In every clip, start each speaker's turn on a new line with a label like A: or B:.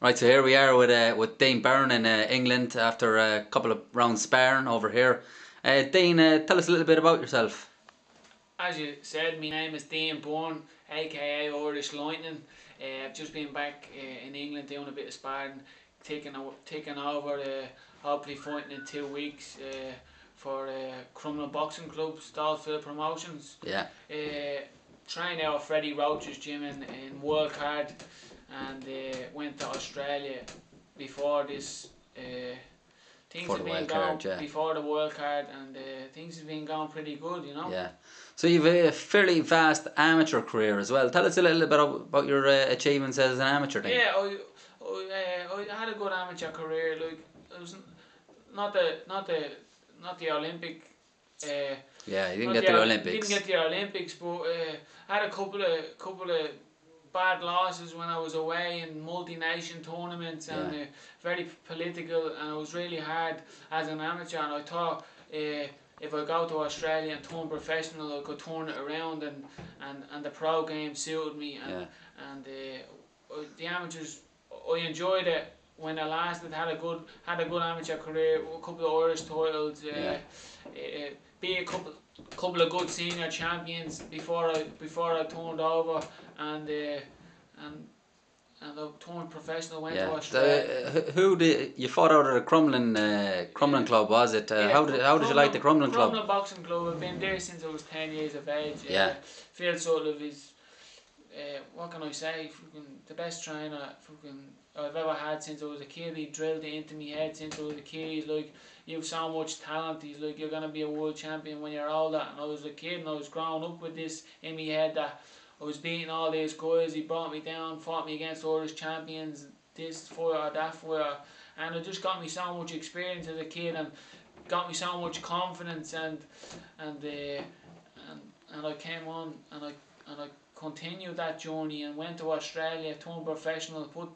A: Right, so here we are with Dane Byrne in England after a couple of rounds sparring over here. Dane, tell us a little bit about yourself.
B: As you said, my name is Dean Byrne, aka Irish Lightning. I've just been back in England doing a bit of sparring, taking over, hopefully fighting in 2 weeks for criminal boxing clubs, DolPhil promotions.
A: Yeah.
B: Trained out at Freddie Roach's gym in World Card, and went to Australia before this. Things
A: Before
B: have
A: the
B: been
A: wild
B: going
A: card, yeah.
B: before the World Card, and things have been going pretty good, you know.
A: Yeah. So you've a fairly vast amateur career as well. Tell us a little bit about your achievements as an amateur, Dane.
B: Yeah, I had a good amateur career. Like, it was not the Olympic.
A: Yeah, you didn't get the Olympics.
B: Didn't get the Olympics, but I had a couple of bad losses when I was away in multi-nation tournaments, and very political, and it was really hard as an amateur. And I thought if I go to Australia and turn professional, I could turn it around, and the pro game suited me, and the amateurs, I enjoyed it when I lasted. Had a good amateur career, a couple of Irish titles, be a couple of good senior champions before I turned over, and I turned professional. Went to Australia.
A: Who did you fought out at the Crumlin club? Was it? How did you like the Crumlin club?
B: Crumlin boxing club. I've been there since I was 10 years of age.
A: Yeah.
B: Feel sort of is. What can I say? The best trainer I've ever had since I was a kid. He drilled it into my head since I was a kid. He's like, you've so much talent. He's like, you're gonna be a world champion when you're older. And I was a kid, and I was growing up with this in my head that I was beating all these guys. He brought me down, fought me against Irish champions, this fight or that fight, and it just got me so much experience as a kid, and got me so much confidence, and I came on, and I continued that journey and went to Australia, turned professional, put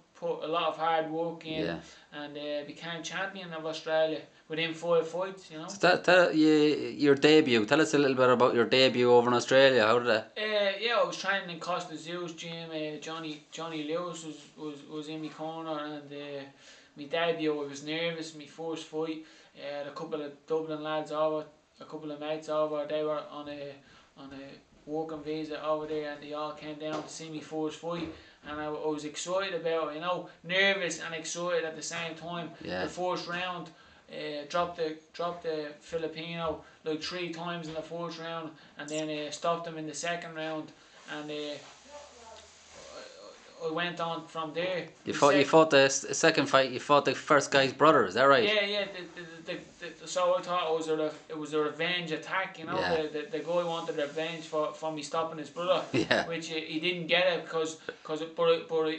B: a lot of hard work in, and became champion of Australia within 5 fights, you know.
A: So your debut. Tell us a little bit about your debut over in Australia. How did that?
B: Yeah, I was training in Costa Zoo's gym. Johnny Lewis was in my corner, and my debut, I was nervous. My first fight, a couple of Dublin lads over, a couple of mates over. They were on a working visa over there, and they all came down to see me first fight, and I was excited about it, you know, nervous and excited at the same time. The first round, dropped the Filipino like 3 times in the first round, and then stopped him in the second round, and I went on from there.
A: You fought the second fight. You fought the first guy's brother. Is that right?
B: Yeah. So I thought it was a revenge attack. You know, the guy wanted revenge for me stopping his brother.
A: Yeah.
B: Which he didn't get it but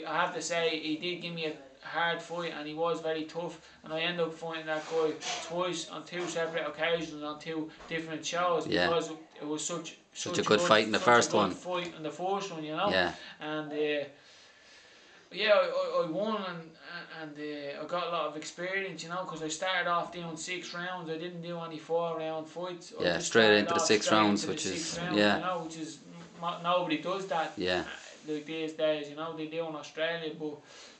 B: I have to say he did give me a hard fight, and he was very tough, and I ended up fighting that guy twice on 2 separate occasions on 2 different shows, because it was such
A: a good fight in the first one.
B: Fight in the first one, you know.
A: Yeah.
B: And I won, and I got a lot of experience, you know, because I started off doing 6 rounds. I didn't do any 4-round fights.
A: Yeah, straight into the 6 rounds, which is
B: you know, which is nobody does that.
A: Yeah.
B: Like these days, you know, they do in Australia, but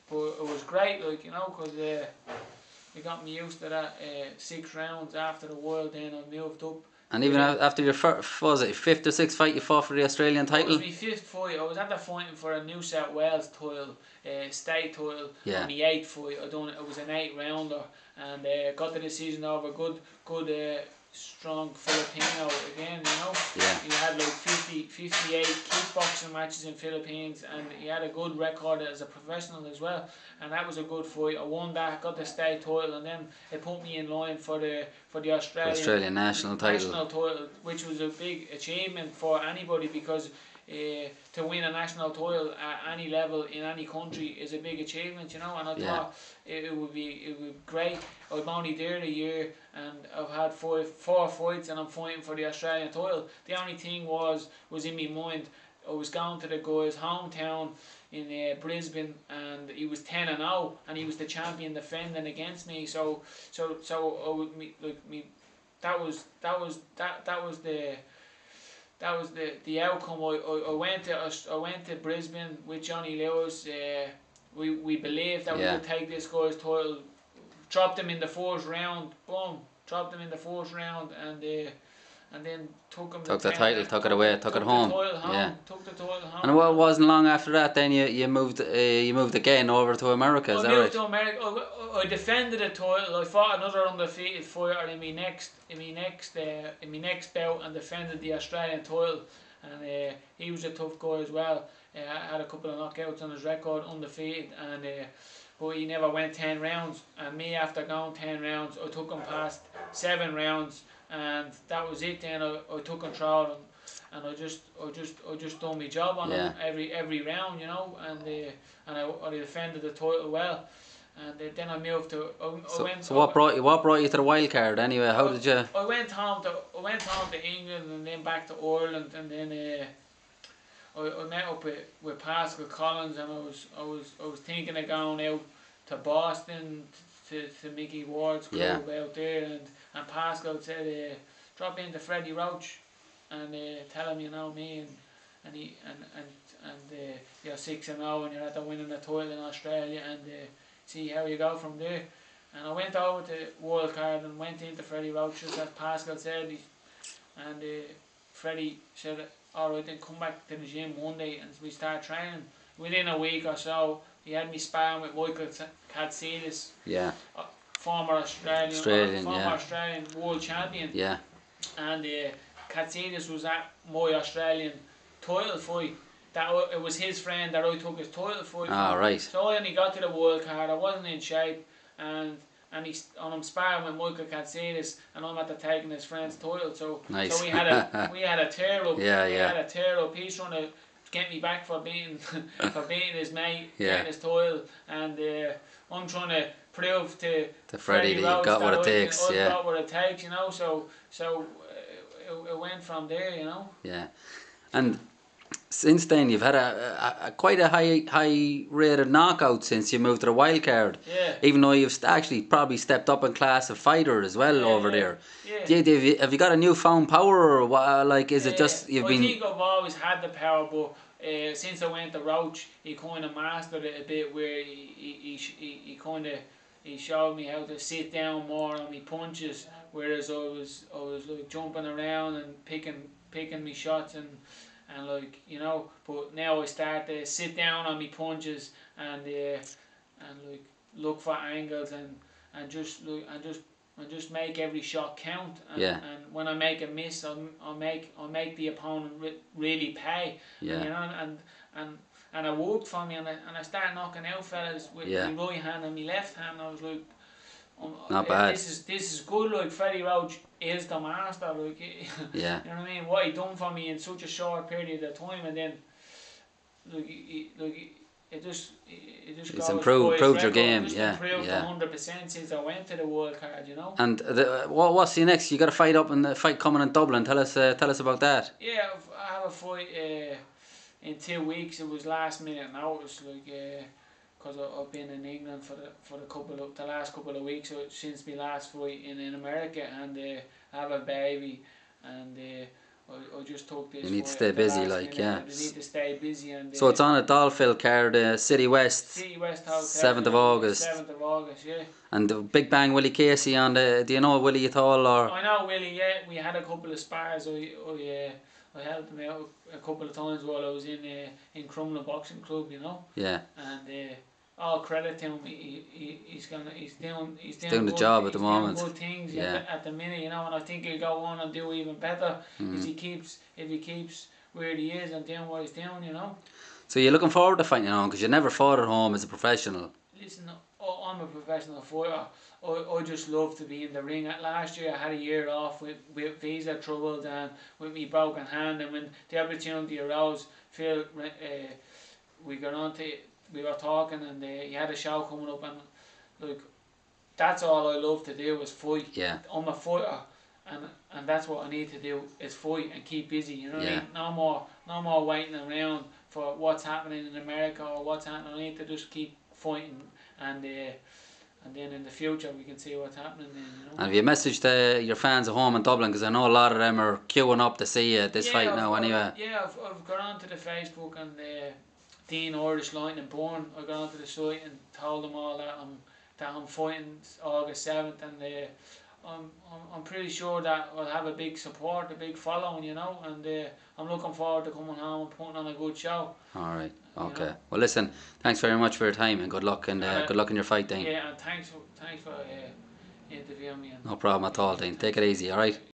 B: it was great, like, you know, because they got me used to that. 6 rounds after a while, then I moved up.
A: And even after your first, was it 5th or 6th fight, you fought for the Australian title?
B: It was my 5th fight. I was at the fighting for a New South Wales title, state title.
A: Yeah.
B: On the 8th fight, it was an 8-rounder, and got the decision over good strong Filipino again, you know.
A: Yeah.
B: He had like 58 kickboxing matches in Philippines, and he had a good record as a professional as well, and that was a good fight. I won that, got the state title, and then it put me in line for the Australian national title, which was a big achievement for anybody, because to win a national title at any level in any country is a big achievement, you know. And I thought it would be great. I'm only there a year, and I've had 4 fights, and I'm fighting for the Australian title. The only thing was in my mind, I was going to the guy's hometown in Brisbane, and he was 10-0, and he was the champion defending against me. So that was the outcome. I went to Brisbane with Johnny Lewis. we believed that we could take this guy's title. Dropped him in the first round, boom. Dropped him in the first round, and then took him.
A: Took the title, took it away, took it home. Yeah.
B: Took the title home.
A: And it wasn't long after that. Then you moved again over to America. Is that right?
B: I moved to America. I defended the title. I fought another undefeated fighter in my next bout and defended the Australian title. And he was a tough guy as well. Had a couple of knockouts on his record, undefeated, and but he never went 10 rounds. And me, after going 10 rounds, I took him past 7 rounds, and that was it. Then I took control, and I just done my job on him every round, you know, and I defended the title well. And then I moved to.
A: So what brought you to the wild card anyway? How did you?
B: I went home to England and then back to Ireland, and then I met up with Pascal Collins, and I was thinking of going out to Boston to Mickey Ward's club out there, and Pascal said drop into Freddie Roach and tell him you know me, and you're 6-0 and you're at the winning the title in Australia, and see how you go from there. And I went over to Wildcard and went into Freddie Roach, as Pascal said, and Freddie said, alright, then come back to the gym Monday and we start training. Within a week or so, he had me sparring with Michael Katsidis, former Australian world champion.
A: Yeah.
B: And Katsidis was at my Australian title fight. It was his friend that I took his title fight from.
A: Right.
B: So I only got to the wild card. I wasn't in shape, and I'm sparring with Michael Katsidis, and I'm at the taking his friend's title. So
A: nice.
B: So we had a tear up.
A: Yeah.
B: We had a tear up. He's trying to get me back for beating his mate, getting his title, and I'm trying to prove to
A: Freddie that you got what it takes.
B: I got what it takes, you know. So it went from there, you know.
A: Yeah, and since then you've had a quite a high rated knockout since you moved to the wild card.
B: Yeah.
A: Even though you've actually probably stepped up in class of fighter as well over there. Yeah. Have you got a newfound power, or what, like is it just you've been?
B: I think I've always had the power, but since I went to Roach, he kind of mastered it a bit, where he showed me how to sit down more on my punches, whereas I was like jumping around and picking me shots and like, you know, but now I start to sit down on my punches and like look for angles and just make every shot count, and when I make a miss, I'll make the opponent really pay. You know, and it worked for me, and I started knocking out fellas with my right hand and my left hand. I was like,
A: not bad.
B: This is good. Like, Freddie Roach is the master. Like, you know what I mean? What he done for me in such a short period of time, and then it just
A: it's improved your game.
B: Improved 100% since I went to the wild card, you know.
A: And what's your next? You got a fight coming in Dublin. Tell us about that.
B: Yeah, I have a fight in 2 weeks. It was last minute notice, like, because I've been in England for the last couple of weeks since my last fight in America, and I have a baby, and I just took this.
A: You need to stay busy, like,
B: I need to stay busy, and
A: so it's on a DolPhil card, City West.
B: City West Hotel.
A: 7th of August.
B: 7th of August, yeah.
A: And the Big Bang Willie Casey on the. Do you know Willie at all, or?
B: I know Willie. Yeah, we had a couple of spars. I helped him out a couple of times while I was in Crumlin Boxing Club, you know.
A: Yeah.
B: And all credit to him. He's
A: doing the job at the moment.
B: Doing good things at the minute, you know. And I think he'll go on and do even better if he keeps where he is and doing what he's doing, you know.
A: So you're looking forward to fighting on, because you never fought at home as a professional.
B: Listen, I'm a professional fighter. I just love to be in the ring. Last year I had a year off with visa troubles and with me broken hand, and when the opportunity arose, Phil, we were talking, and he had a show coming up, and like, that's all I love to do is fight.
A: Yeah.
B: I'm a fighter, and that's what I need to do is fight and keep busy. You know what I mean? No more waiting around for what's happening in America or what's happening. I need to just keep fighting, and then in the future we can see what's happening then, you know.
A: And have you messaged your fans at home in Dublin, because I know a lot of them are queuing up to see you at this fight now anyway.
B: I've got onto the Facebook and Dean Irish Light and Byrne. I got onto the site and told them all that I'm fighting August 7th, and I'm pretty sure that I'll have a big support, a big following, you know, and I'm looking forward to coming home and putting on a good show.
A: Alright,
B: You
A: okay.
B: know.
A: Well listen, thanks very much for your time and good luck, and good luck in your fight, Dean.
B: Yeah, and thanks for interviewing me.
A: No problem at all, Dean. Take it easy, alright?